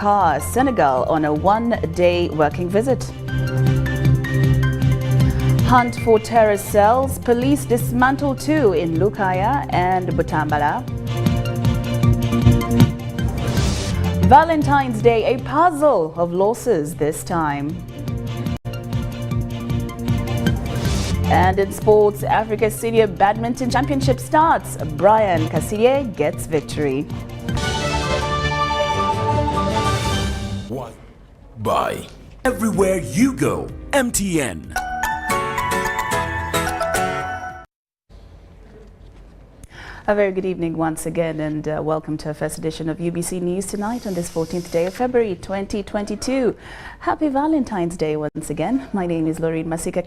Dakar, Senegal on a one-day working visit. Hunt for terrorist cells. Police dismantle two in Lukaya and Butambala. Valentine's Day, a puzzle of losses this time. And in sports, Africa's Senior Badminton Championship starts. Brian Kassiye gets victory. What? Buy. Everywhere you go, MTN. A very good evening once again, and welcome to our first edition of UBC News tonight on this 14th day of February 2022. Happy Valentine's Day once again. My name is Lauryn Masika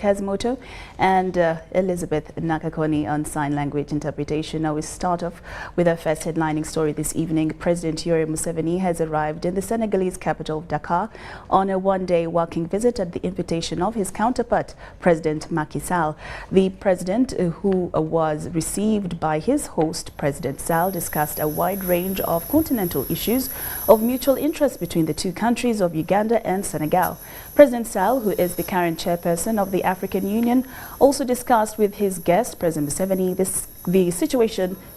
and Elizabeth Nakakoni on sign language interpretation. Now we start off with our first headlining story this evening. President Lauryn Masika has arrived in the Senegalese capital of Dakar on a one-day working visit at the invitation of his counterpart, President Macky Sall. The president, who was received by his host, President Sall, discussed a wide range of continental issues of mutual interest between the two countries of Uganda and Senegal. President Sall, who is the current chairperson of the African Union, also discussed with his guest, President Museveni,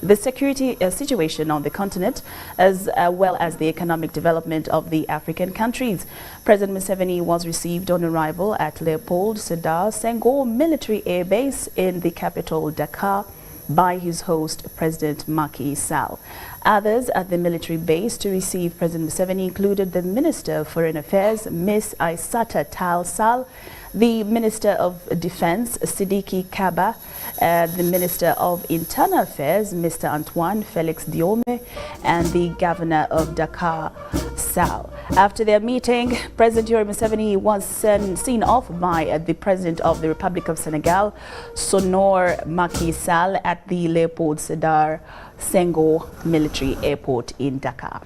the security situation on the continent, as well as the economic development of the African countries. President Museveni was received on arrival at Leopold Sedar Senghor Military Air Base in the capital, Dakar, by his host, President Macky Sall. Others at the military base to receive President Museveni included the Minister of Foreign Affairs, Ms. Aissata Tall Sall, the Minister of Defense, Sidiki Kaba, the Minister of Internal Affairs, Mr. Antoine Felix Diome, and the Governor of Dakar, Sall. After their meeting, President Lauryn Masika was seen off by the President of the Republic of Senegal, Sonor Macky Sall, at the Leopold Sedar Senghor Military Airport in Dakar.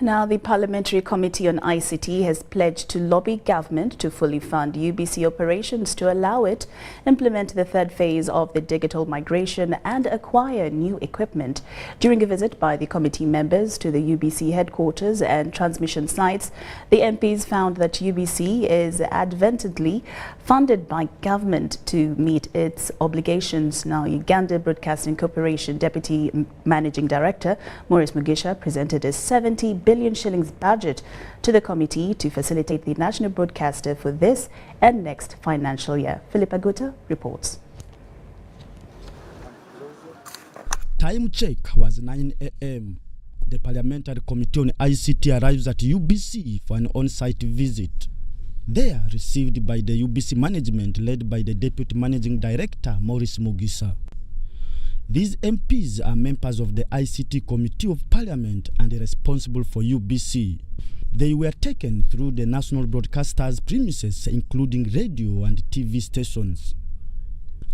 Now, the Parliamentary Committee on ICT has pledged to lobby government to fully fund UBC operations to allow it implement the third phase of the digital migration and acquire new equipment. During a visit by the committee members to the UBC headquarters and transmission sites, the MPs found that UBC is advantageously funded by government to meet its obligations. Now, Uganda Broadcasting Corporation Deputy Managing Director Maurice Mugisha presented a 70 billion shillings budget to the committee to facilitate the national broadcaster for this and next financial year. Philip Aguta reports. Time check was 9 a.m. The Parliamentary Committee on ICT arrives at UBC for an on-site visit. They are received by the UBC management led by the Deputy Managing Director Maurice Mugisha. These MPs are members of the ICT Committee of Parliament and responsible for UBC. They were taken through the national broadcaster's premises, including radio and TV stations.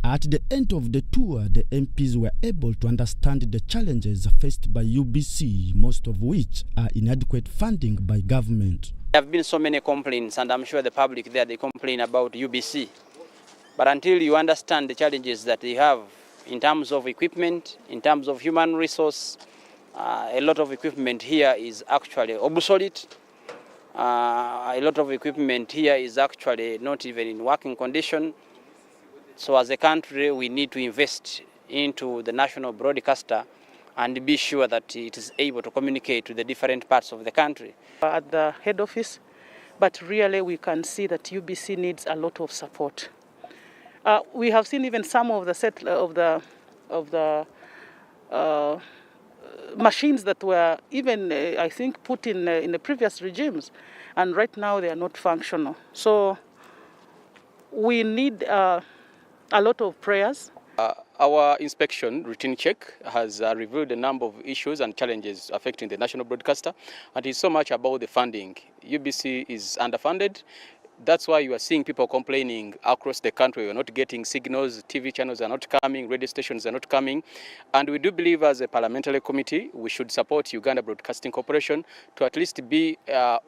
At the end of the tour, the MPs were able to understand the challenges faced by UBC, most of which are inadequate funding by government. There have been so many complaints, and I'm sure the public there, they complain about UBC. But until you understand the challenges that they have in terms of equipment, in terms of human resource, a lot of equipment here is actually obsolete. A lot of equipment here is actually not even in working condition. So as a country, we need to invest into the national broadcaster and be sure that it is able to communicate to the different parts of the country. At the head office, but really we can see that UBC needs a lot of support. We have seen even some of the machines that were even, I think, put in the previous regimes, and right now they are not functional. So we need a lot of prayers. Our inspection routine check has revealed a number of issues and challenges affecting the national broadcaster, and it's so much about the funding. UBC is underfunded. That's why you are seeing people complaining across the country. We're not getting signals, TV channels are not coming, radio stations are not coming. And we do believe as a parliamentary committee, we should support Uganda Broadcasting Corporation to at least be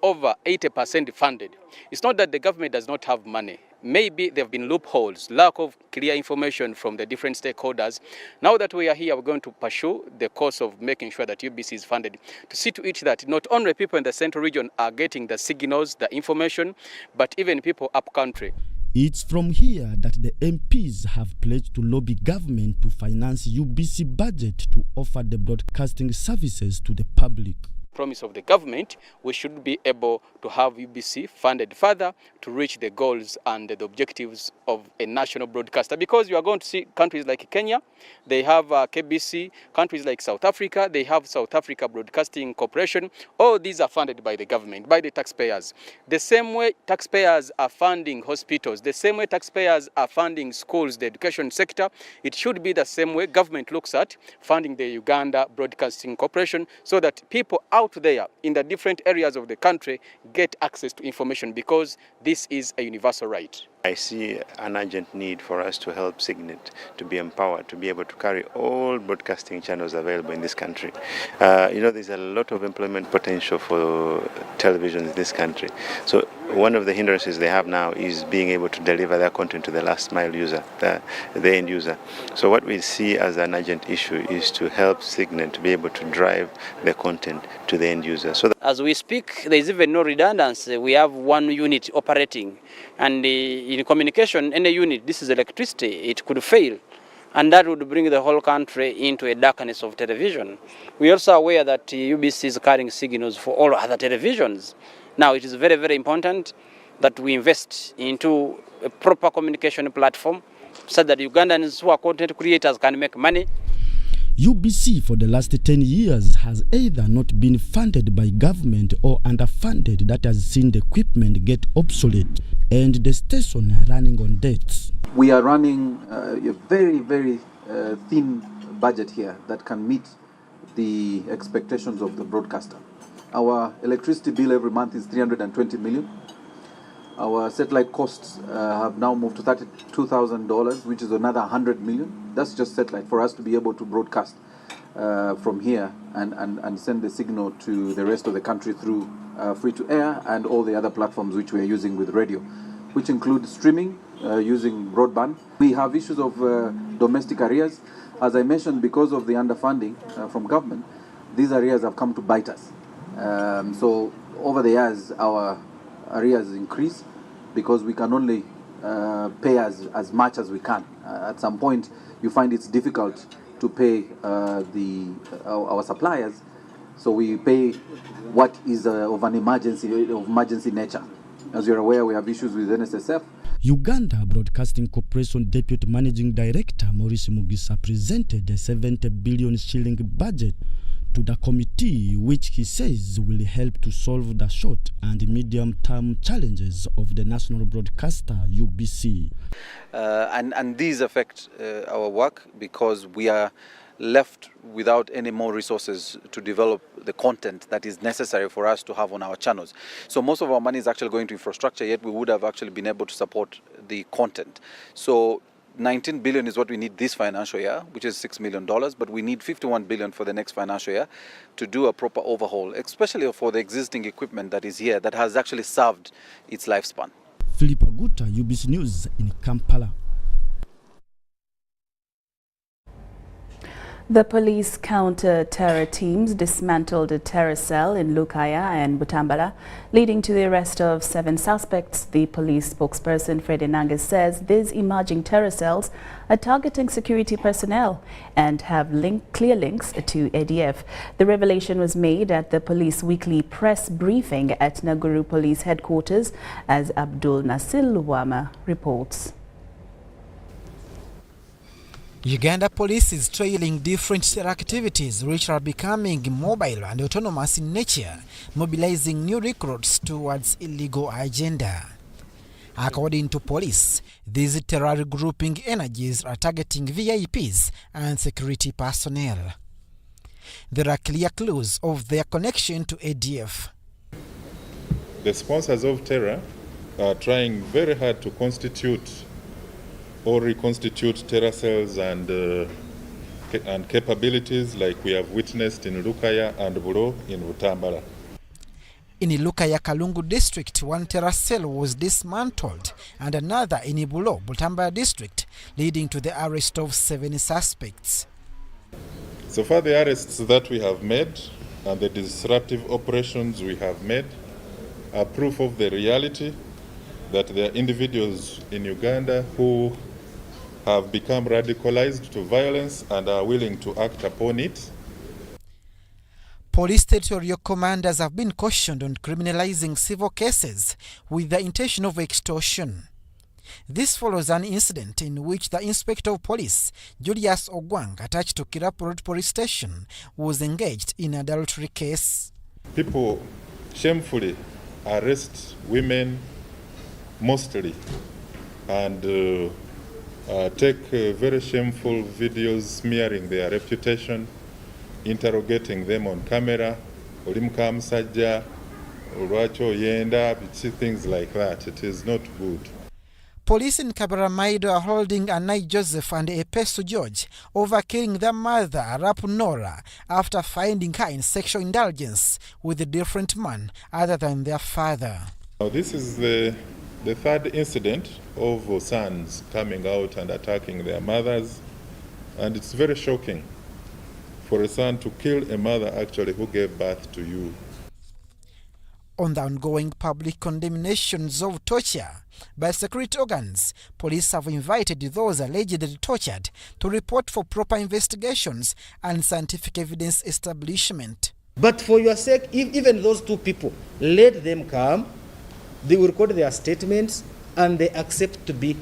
over 80% funded. It's not that the government does not have money. Maybe there have been loopholes, lack of clear information from the different stakeholders. Now that we are here, we're going to pursue the course of making sure that UBC is funded, to see to it that not only people in the central region are getting the signals, the information, but even people up country. It's from here that the MPs have pledged to lobby government to finance UBC budget to offer the broadcasting services to the public. Promise of the government, we should be able to have UBC funded further to reach the goals and the objectives of a national broadcaster. Because you are going to see countries like Kenya, they have KBC, countries like South Africa, they have South Africa Broadcasting Corporation. All these are funded by the government, by the taxpayers. The same way taxpayers are funding hospitals, the same way taxpayers are funding schools, the education sector, it should be the same way government looks at funding the Uganda Broadcasting Corporation, so that people out there in the different areas of the country get access to information, because this is a universal right. I see an urgent need for us to help Signet to be empowered, to be able to carry all broadcasting channels available in this country. There's a lot of employment potential for television in this country. So one of the hindrances they have now is being able to deliver their content to the last mile user, the end user. So what we see as an urgent issue is to help Signet to be able to drive the content to the end user. So as we speak, there is even no redundancy. We have one unit operating, and in communication, any unit, this is electricity, it could fail, and that would bring the whole country into a darkness of television. We are also aware that UBC is carrying signals for all other televisions. Now, it is very, very important that we invest into a proper communication platform so that Ugandans who are content creators can make money. UBC for the last 10 years has either not been funded by government or underfunded, that has seen the equipment get obsolete and the station running on debts. We are running a very, very thin budget here that can meet the expectations of the broadcaster. Our electricity bill every month is $320 million. Our satellite costs have now moved to $32,000, which is another $100 million. That's just satellite for us to be able to broadcast from here and send the signal to the rest of the country through free-to-air and all the other platforms which we are using with radio, which include streaming, using broadband. We have issues of domestic arrears. As I mentioned, because of the underfunding from government, these arrears have come to bite us. So over the years, our arrears increase because we can only pay as much as we can. At some point, you find it's difficult to pay our suppliers, so we pay what is of an emergency nature. As you're aware, we have issues with NSSF. Uganda Broadcasting Corporation Deputy Managing Director Maurice Mugisa presented a 70 billion shilling budget to the committee, which he says will help to solve the short and medium-term challenges of the national broadcaster UBC. And these affect our work because we are left without any more resources to develop the content that is necessary for us to have on our channels. So most of our money is actually going to infrastructure, yet we would have actually been able to support the content. So 19 billion is what we need this financial year, which is $6 million, but we need 51 billion for the next financial year to do a proper overhaul, especially for the existing equipment that is here that has actually served its lifespan. Philip Aguta, UBC News in Kampala. The police counter-terror teams dismantled a terror cell in Lukaya and Butambala, leading to the arrest of 7 suspects. The police spokesperson Fred Enange says these emerging terror cells are targeting security personnel and have clear links to ADF. The revelation was made at the police weekly press briefing at Naguru Police Headquarters, as Abdul Nasir Luwama reports. Uganda Police is trailing different terror activities which are becoming mobile and autonomous in nature, mobilizing new recruits towards illegal agenda. According to police, these terror grouping energies are targeting VIPs and security personnel. There are clear clues of their connection to ADF. The sponsors of terror are trying very hard to constitute or reconstitute terror cells and capabilities like we have witnessed in Lukaya and Bulo in Butambala. In Lukaya Kalungu district, one terror cell was dismantled and another in Ibulo, Butambala district, leading to the arrest of 7 suspects. So far, the arrests that we have made and the disruptive operations we have made are proof of the reality that there are individuals in Uganda who have become radicalized to violence and are willing to act upon it. Police territorial commanders have been cautioned on criminalizing civil cases with the intention of extortion. This follows an incident in which the Inspector of Police, Julius Ogwang, attached to Kirap Road Police Station, was engaged in an adultery case. People shamefully arrest women mostly and take very shameful videos smearing their reputation, interrogating them on camera, olimka musajja, olwaki oyenda, things like that. It is not good. Police in Kabaramaido are holding Anai Joseph and Epesu George over killing their mother, Arapu Nora, after finding her in sexual indulgence with a different man other than their father. Now, this is the third incident of sons coming out and attacking their mothers, and it's very shocking for a son to kill a mother actually who gave birth to you. On the ongoing public condemnations of torture by security organs, police have invited those allegedly tortured to report for proper investigations and scientific evidence establishment. But for your sake, if even those 2 people, let them come, they will record their statements and they accept to be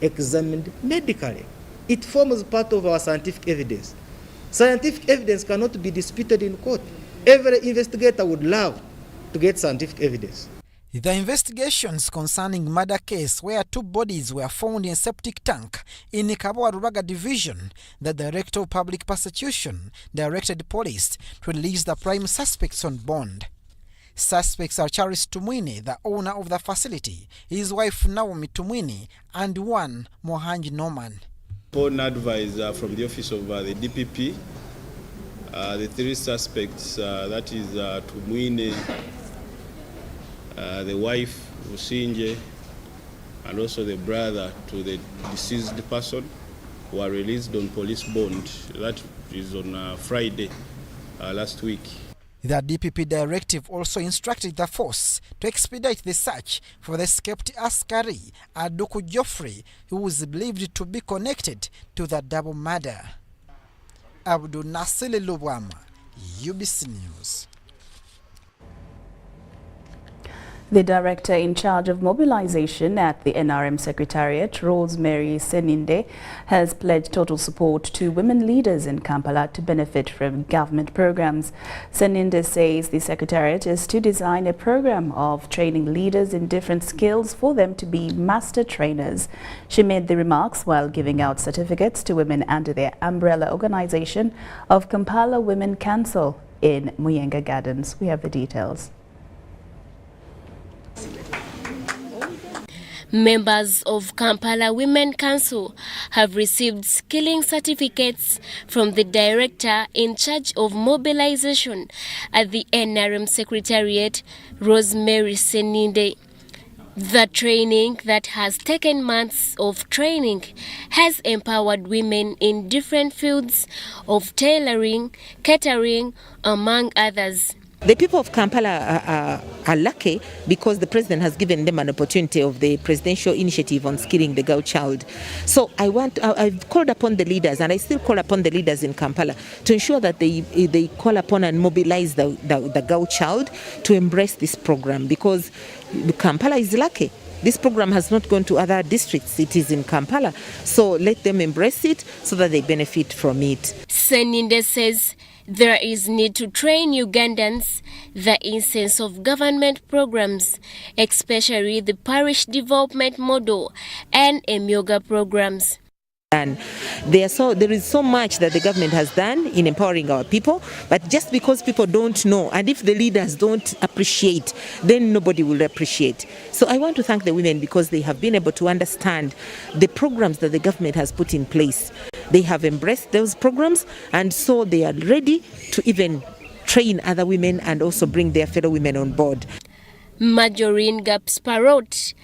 examined medically. It forms part of our scientific evidence. Scientific evidence cannot be disputed in court. Every investigator would love to get scientific evidence. The investigations concerning murder case where 2 bodies were found in a septic tank in Kabawa Rubaga division, the Director of Public Prosecution directed police to release the prime suspects on bond. Suspects are Charles Tumwini, the owner of the facility, his wife Naomi Tumwini, and one Mohanji Norman. Upon advice from the office of the DPP, the 3 suspects, that is Tumwini, the wife Usinje, and also the brother to the deceased person, were released on police bond. That is on Friday last week. The DPP directive also instructed the force to expedite the search for the escaped Askari Aduku Joffrey, who was believed to be connected to the double murder. Abdul Nasili Lubwama, UBC News. The director in charge of mobilization at the NRM Secretariat, Rosemary Seninde, has pledged total support to women leaders in Kampala to benefit from government programs. Seninde says the Secretariat is to design a program of training leaders in different skills for them to be master trainers. She made the remarks while giving out certificates to women under their umbrella organization of Kampala Women Council in Muyenga Gardens. We have the details. Members of Kampala Women Council have received skilling certificates from the director in charge of mobilization at the NRM Secretariat, Rosemary Seninde. The training that has taken months of training has empowered women in different fields of tailoring, catering, among others. The people of Kampala are lucky because the president has given them an opportunity of the presidential initiative on skilling the girl child. So I've called upon the leaders, and I still call upon the leaders in Kampala to ensure that they call upon and mobilize the girl child to embrace this program, because Kampala is lucky. This program has not gone to other districts. It is in Kampala. So let them embrace it so that they benefit from it. Seninde says there is need to train Ugandans the instance of government programs, especially the parish development model and Emyoga programs. And there is so much that the government has done in empowering our people, but just because people don't know, and if the leaders don't appreciate, then nobody will appreciate. So I want to thank the women because they have been able to understand the programs that the government has put in place. They have embraced those programs, and so they are ready to even train other women and also bring their fellow women on board. Marjorie Gaps-Parrott.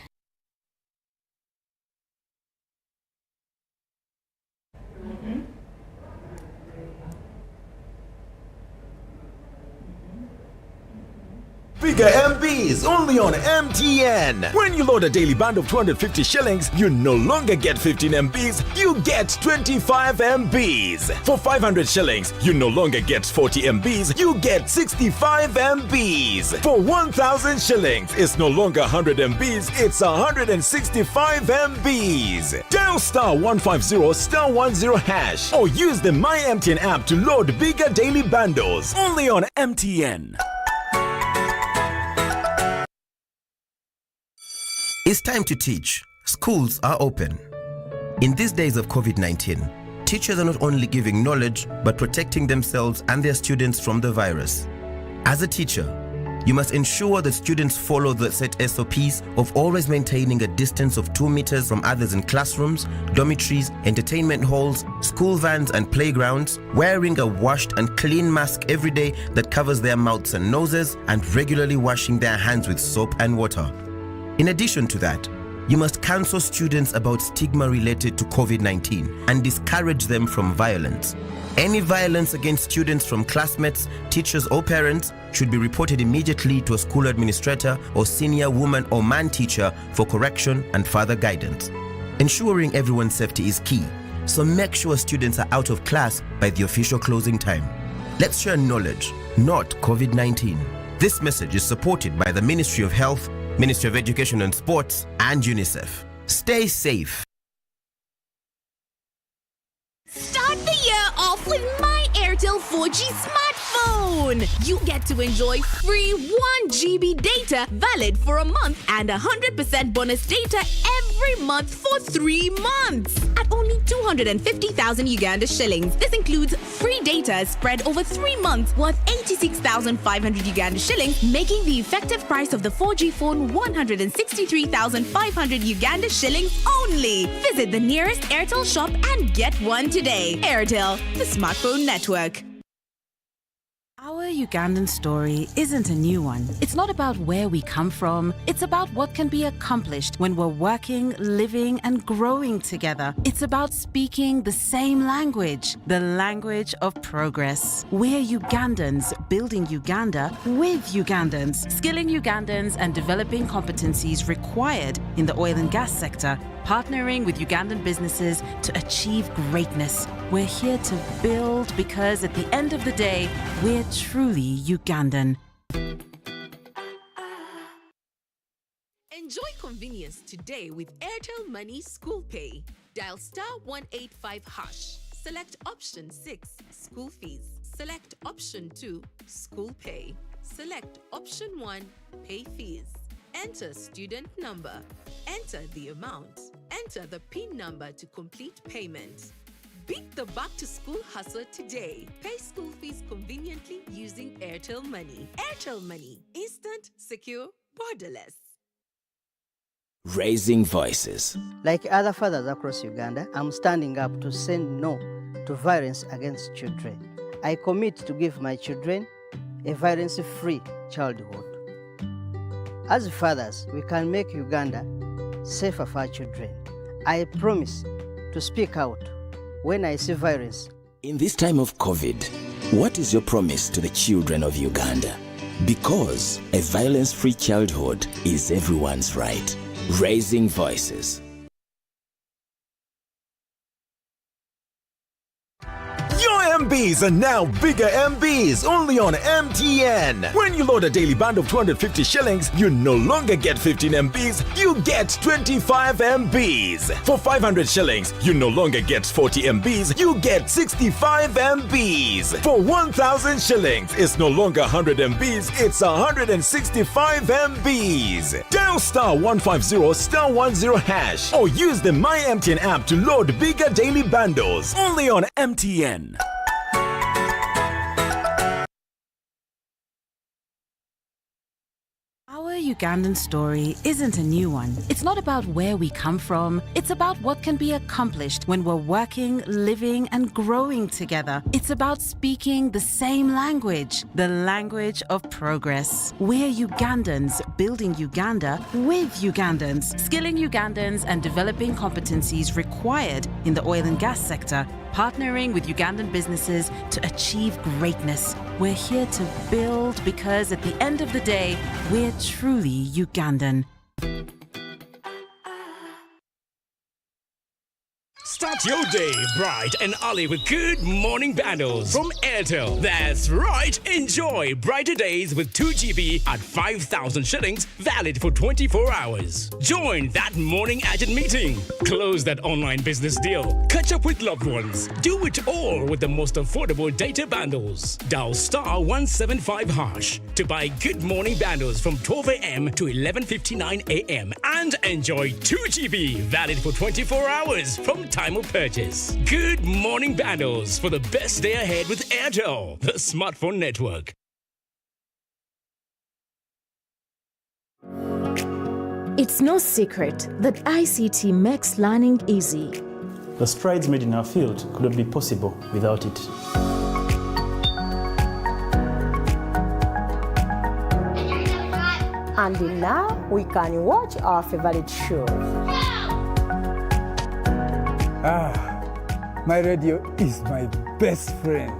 Bigger MBs only on MTN. When you load a daily band of 250 shillings, you no longer get 15 MBs, you get 25 MBs. For 500 shillings, you no longer get 40 MBs, you get 65 MBs. For 1,000 shillings, it's no longer 100 MBs, it's 165 MBs. Dial *150 *10 hash or use the My MTN app to load bigger daily bundles only on MTN. It's time to teach. Schools are open. In these days of COVID-19, teachers are not only giving knowledge, but protecting themselves and their students from the virus. As a teacher, you must ensure that students follow the set SOPs of always maintaining a distance of 2 meters from others in classrooms, dormitories, entertainment halls, school vans and playgrounds, wearing a washed and clean mask every day that covers their mouths and noses, and regularly washing their hands with soap and water. In addition to that, you must counsel students about stigma related to COVID-19 and discourage them from violence. Any violence against students from classmates, teachers or parents should be reported immediately to a school administrator or senior woman or man teacher for correction and further guidance. Ensuring everyone's safety is key, so make sure students are out of class by the official closing time. Let's share knowledge, not COVID-19. This message is supported by the Ministry of Health, Ministry of Education and Sports, and UNICEF. Stay safe. Start the year off with My Airtel 4G smartphone. You get to enjoy free 1 GB data valid for a month and 100% bonus data every month for 3 months at only 250,000 Uganda shillings. This includes free data spread over 3 months worth 86,500 Uganda shillings, making the effective price of the 4G phone 163,500 Uganda shillings only. Visit the nearest Airtel shop and get one today. Airtel, the smartphone network. Our Ugandan story isn't a new one. It's not about where we come from. It's about what can be accomplished when we're working, living, and growing together. It's about speaking the same language, the language of progress. We're Ugandans building Uganda with Ugandans, skilling Ugandans and developing competencies required in the oil and gas sector, partnering with Ugandan businesses to achieve greatness. We're here to build because at the end of the day, we're truly Ugandan. Enjoy convenience today with Airtel Money School Pay. Dial *185#. Select option 6, school fees. Select option 2, school pay. Select option 1, pay fees. Enter student number. Enter the amount. Enter the PIN number to complete payment. Beat the back-to-school hustle today. Pay school fees conveniently using Airtel Money. Airtel Money. Instant, secure, borderless. Raising voices. Like other fathers across Uganda, I'm standing up to say no to violence against children. I commit to give my children a violence-free childhood. As fathers, we can make Uganda safer for our children. I promise to speak out when I see violence. In this time of COVID, what is your promise to the children of Uganda? Because a violence-free childhood is everyone's right. Raising voices. Your MBs are now bigger MBs only on MTN. When you load a daily bundle of 250 shillings, you no longer get 15 MBs, you get 25 MBs. For 500 shillings, you no longer get 40 MBs, you get 65 MBs. For 1,000 shillings, it's no longer 100 MBs, it's 165 MBs. Dial star 150 star 10 hash or use the My MTN app to load bigger daily bundles only on MTN. Our Ugandan story isn't a new one. It's not about where we come from. It's about what can be accomplished when we're working, living, and growing together. It's about speaking the same language, the language of progress. We're Ugandans building Uganda with Ugandans, skilling Ugandans and developing competencies required in the oil and gas sector, partnering with Ugandan businesses to achieve greatness. We're here to build because at the end of the day, we're truly Ugandan. Start your day bright and early with Good Morning Bundles from Airtel. That's right. Enjoy brighter days with 2 GB at 5,000 shillings, valid for 24 hours. Join that morning agent meeting. Close that online business deal. Catch up with loved ones. Do it all with the most affordable data bundles. Dial star 175 hash to buy Good Morning Bundles from 12 a.m. to 11:59 a.m. and enjoy 2 GB, valid for 24 hours from time of purchase. Good Morning Bundles for the best day ahead with Airtel, the smartphone network. It's no secret that ICT makes learning easy. The strides made in our field could not be possible without it. And now we can watch our favorite shows. My radio is my best friend.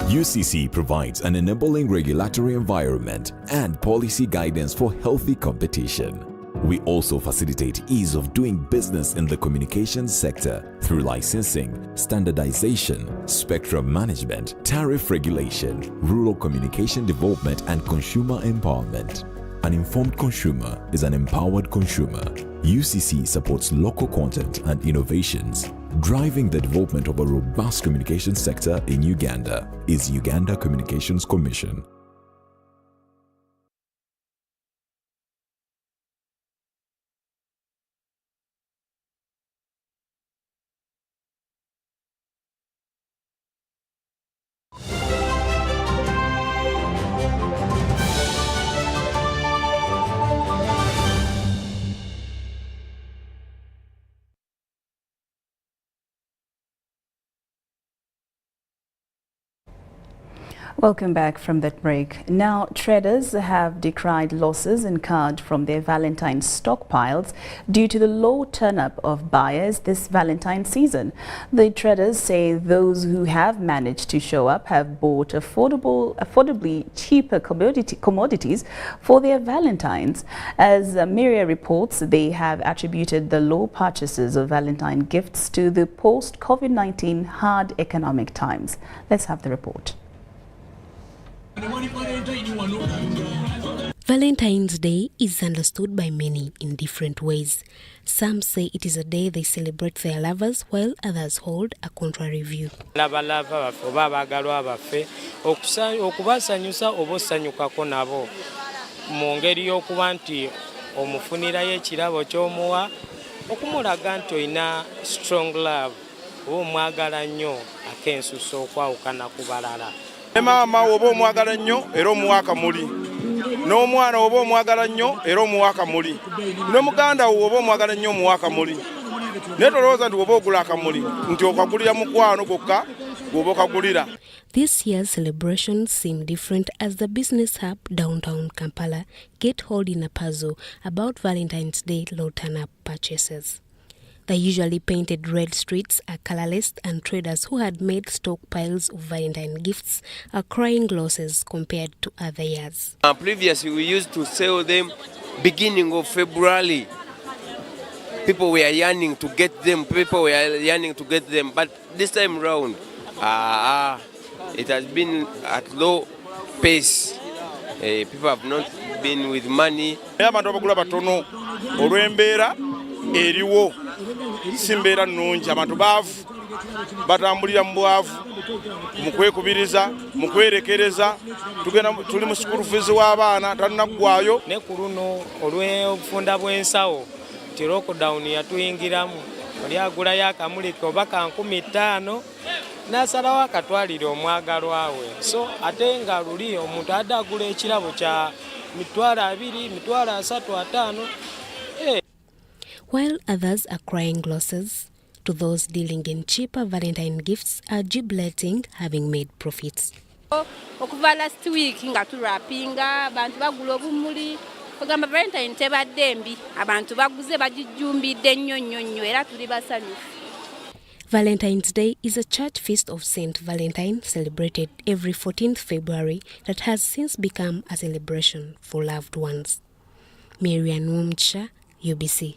UCC provides an enabling regulatory environment and policy guidance for healthy competition. We also facilitate ease of doing business in the communications sector through licensing, standardization, spectrum management, tariff regulation, rural communication development, and consumer empowerment. An informed consumer is an empowered consumer. UCC supports local content and innovations. Driving the development of a robust communication sector in Uganda is Uganda Communications Commission. Welcome back from that break. Now, traders have decried losses incurred from their Valentine stockpiles due to the low turn-up of buyers this Valentine season. The traders say those who have managed to show up have bought affordably cheaper commodities for their Valentines. As Miria reports, they have attributed the low purchases of Valentine gifts to the post-COVID-19 hard economic times. Let's have the report. Valentine's Day is understood by many in different ways. Some say it is a day they celebrate their lovers, while others hold a contrary view. Okubasanyusa obosanyukako nabo mu ngeri y'okuba nti omufunirayo ekirabo ky'omuwa okumulaga nti olina strong love omwagala nnyo akensuso okwawukana ku balala. Maama oba omwagala nnyo era omuwaaka muli, n'omwana oba omwagala nnyo era omuwaaka muli, ne muganda wo oba omwagala nnyo omuwaaka muli. Naye tolowooza nti oba ogula akamuli nti okagulira mukwano gokka gwoba okagulira. This year's celebrations seem different as the business hub downtown Kampala get hold in a puzzle about Valentine's Day low turn-up purchases. The usually painted red streets are colorless, and traders who had made stockpiles of Valentine gifts are crying losses compared to other years. Previously, we used to sell them beginning of February. People were yearning to get them. But this time round, it has been at low pace. People have not been with money. Abantu abagula batono olw'embeera eriwo si mbeera nnungi. Abantu baavu batambulira mu bwavu, mu kwekubiriza, mu kwerekereza. Tuli mu school fees w'abaana tannaggwayo. Ne ku luno olw'obufunda bw'ensawo nti lockdown yatuyingiramu, oli agulayo akamulika oba ka 15,000 n'asalawo akatwalire omwagalwa we. So ate nga luli omuntu adde agula ekirabo kya 20,000, 30,000, 5,000. While others are crying losses, to those dealing in cheaper Valentine gifts are jubilating, having made profits. Okuva last week nga turapinga abantu bagula obumuli ogamba Valentine tebadde mbi, abantu baguze bagijumbidde nnyo era tuli basanyufu. Valentine's Day is a church feast of Saint Valentine celebrated every 14th February that has since become a celebration for loved ones. Marian Wumcha, UBC.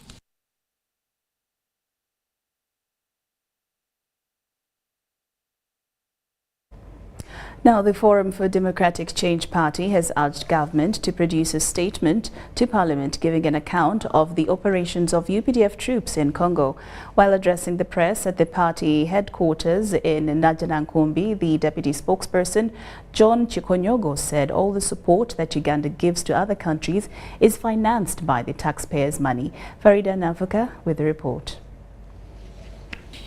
Now, the Forum for Democratic Change Party has urged government to produce a statement to Parliament giving an account of the operations of UPDF troops in Congo. While addressing the press at the party headquarters in Najanankumbi, the deputy spokesperson, John Chikonyogo, said all the support that Uganda gives to other countries is financed by the taxpayers' money. Farida Nafuka with the report.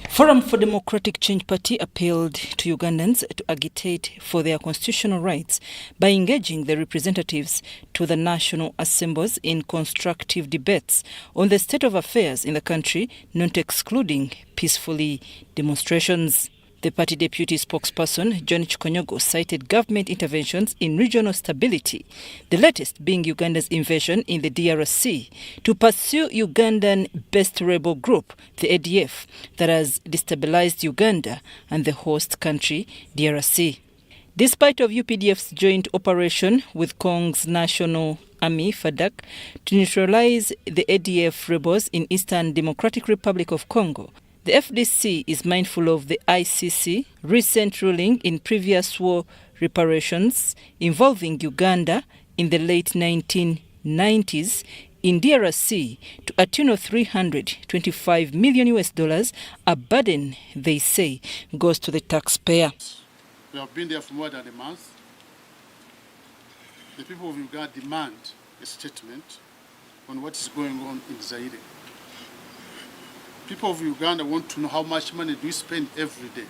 Forum for Democratic Change Party appealed to Ugandans to agitate for their constitutional rights by engaging the representatives to the national assemblies in constructive debates on the state of affairs in the country, not excluding peacefully demonstrations. The party deputy spokesperson, John Chikonyogo, cited government interventions in regional stability, the latest being Uganda's invasion in the DRC, to pursue Ugandan-based rebel group, the ADF, that has destabilized Uganda and the host country, DRC. Despite of UPDF's joint operation with Congo's National Army, FADAC, to neutralize the ADF rebels in Eastern Democratic Republic of Congo, the FDC is mindful of the ICC recent ruling in previous war reparations involving Uganda in the late 1990s in DRC to a tune of $325 million, a burden, they say, goes to the taxpayer. We have been there for more than a month. The people of Uganda demand a statement on what is going on in Zaire. People of Uganda want to know how much money do we spend every day.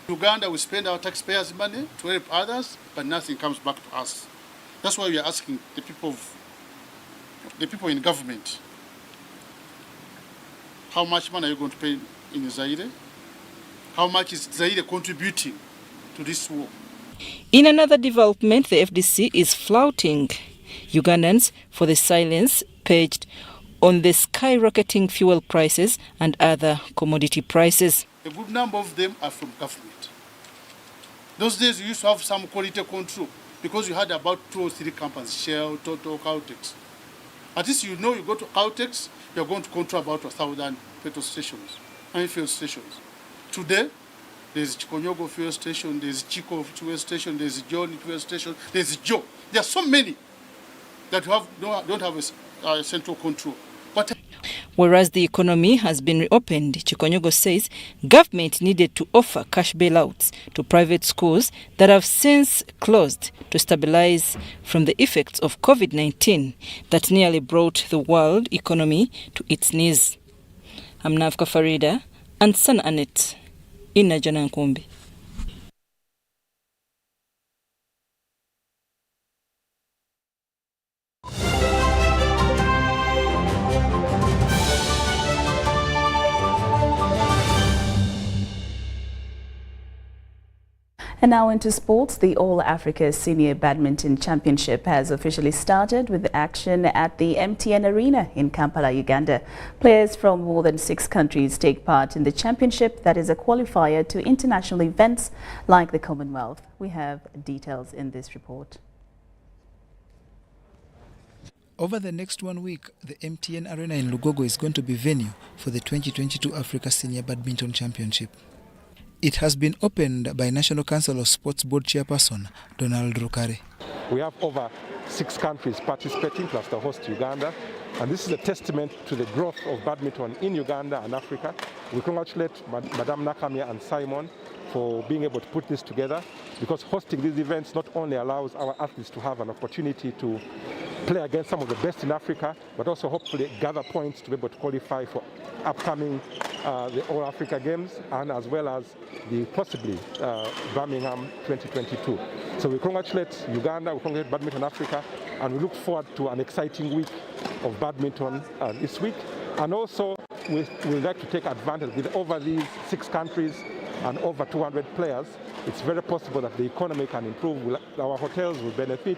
In Uganda, we spend our taxpayers' money to help others, but nothing comes back to us. That's why we are asking the people in government, how much money are you going to pay in Zaire? How much is Zaire contributing to this war? In another development, the FDC is flouting Ugandans for the silence paged on the skyrocketing fuel prices and other commodity prices. A good number of them are from government. Those days you used to have some quality control because you had about 2 or 3 companies, Shell, Total, Caltex. At least you know you go to Caltex, you're going to control about 1,000 petrol stations and fuel stations. Today, there's Chikonyogo fuel station, there's Chico fuel station, there's John fuel station, there's Joe. There are so many that don't have a central control. Whereas the economy has been reopened, Chikonyogo says government needed to offer cash bailouts to private schools that have since closed to stabilize from the effects of COVID-19 that nearly brought the world economy to its knees. I'm Navka Farida and Sana Anet in Najanankumbi. And now into sports. The All Africa Senior Badminton Championship has officially started with action at the MTN Arena in Kampala, Uganda. Players from more than 6 countries take part in the championship that is a qualifier to international events like the Commonwealth. We have details in this report. Over the next 1 week, the MTN Arena in Lugogo is going to be venue for the 2022 Africa Senior Badminton Championship. It has been opened by National Council of Sports Board Chairperson Donald Rukare. We have over 6 countries participating, plus the host Uganda, and this is a testament to the growth of badminton in Uganda and Africa. We congratulate Madame Nakamia and Simon for being able to put this together, because hosting these events not only allows our athletes to have an opportunity to play against some of the best in Africa, but also hopefully gather points to be able to qualify for upcoming the All Africa Games, and as well as the possibly Birmingham 2022. So we congratulate Uganda, we congratulate Badminton Africa, and we look forward to an exciting week of badminton this week. And also we would like to take advantage with over these 6 countries and over 200 players. It's very possible that the economy can improve. Our hotels will benefit.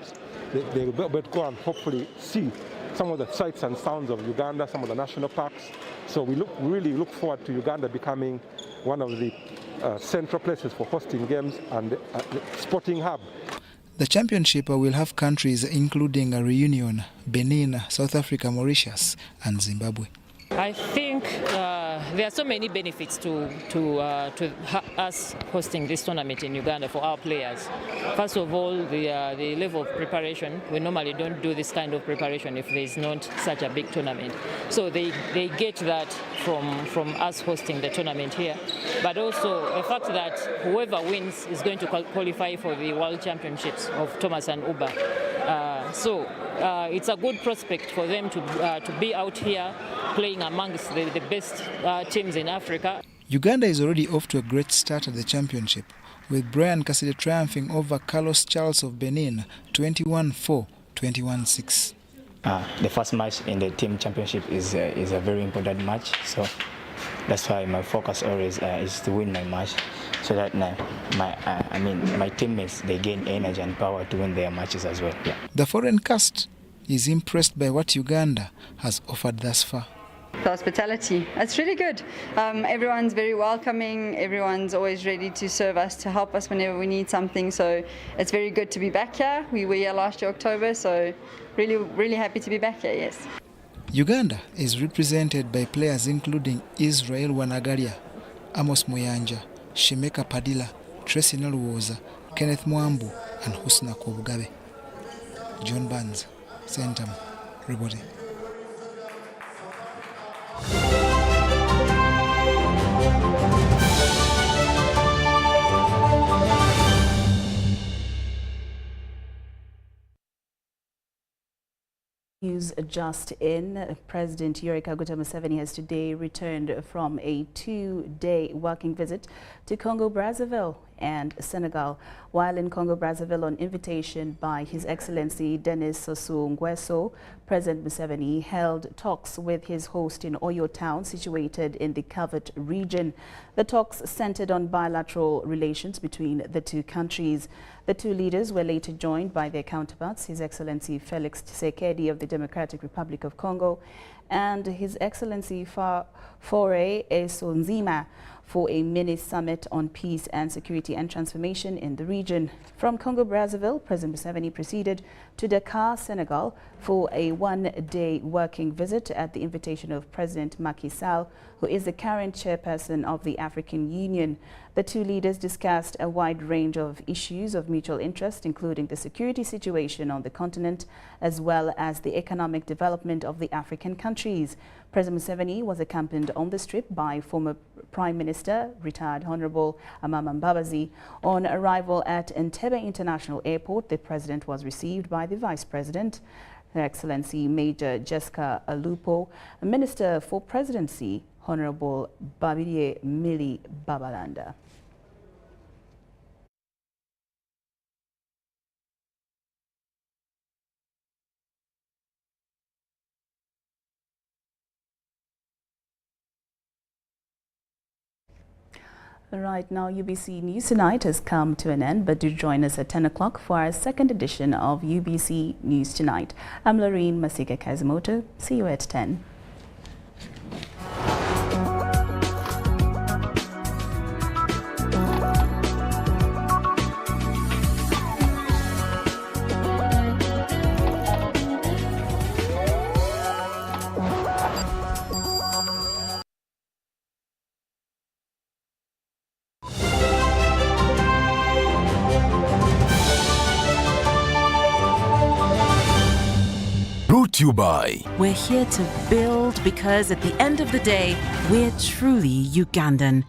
They will be able to go and hopefully see some of the sights and sounds of Uganda, some of the national parks. So we really look forward to Uganda becoming one of the central places for hosting games and the sporting hub. The championship will have countries including Reunion, Benin, South Africa, Mauritius and Zimbabwe. I think there are so many benefits to us hosting this tournament in Uganda for our players. First of all, the level of preparation. We normally don't do this kind of preparation if there is not such a big tournament. So they get that from us hosting the tournament here. But also the fact that whoever wins is going to qualify for the World Championships of Thomas and Uber. So it's a good prospect for them to be out here playing amongst the best teams in Africa. Uganda is already off to a great start at the championship, with Brian Cassidy triumphing over Carlos Charles of Benin 21-4, 21-6. The first match in the team championship is a very important match, so that's why my focus always is to win my match, so that my teammates, they gain energy and power to win their matches as well. Yeah. The foreign cast is impressed by what Uganda has offered thus far. The hospitality, it's really good. Everyone's very welcoming, everyone's always ready to serve us, to help us whenever we need something, so it's very good to be back here. We were here last year October, so really happy to be back here, yes. Uganda is represented by players including Israel Wanagaria, Amos Muyanja, Shemeka Padilla, Tracy Naluwoza, Kenneth Mwambu and Husna Kobugabe. John Barnes, Centum, reporting. News just in. President Yoweri Kaguta Museveni has today returned from a 2-day working visit to Congo-Brazzaville and Senegal. While in Congo-Brazzaville on invitation by His Excellency Denis Sassou Nguesso, President Museveni held talks with his host in Oyo town, situated in the Cavite region. The talks centered on bilateral relations between the two countries. The two leaders were later joined by their counterparts, His Excellency Felix Tshisekedi of the Democratic Republic of Congo and His Excellency Faure Esonzima, for a mini-summit on peace and security and transformation in the region. From Congo-Brazzaville, President Museveni proceeded to Dakar, Senegal, for a 1-day working visit at the invitation of President Macky Sall, who is the current chairperson of the African Union. The two leaders discussed a wide range of issues of mutual interest, including the security situation on the continent, as well as the economic development of the African countries. President Museveni was accompanied on this trip by former Prime Minister, retired Honorable Amama Mbabazi. On arrival at Entebbe International Airport, the President was received by the Vice President, Her Excellency Major Jessica Alupo, Minister for Presidency, Honorable Babidie Mili Babalanda. Right now, UBC News Tonight has come to an end, but do join us at 10 o'clock for our second edition of UBC News Tonight. I'm Lauryn Masika Kazumoto. See you at 10. Brought to you by... We're here to build because at the end of the day, we're truly Ugandan.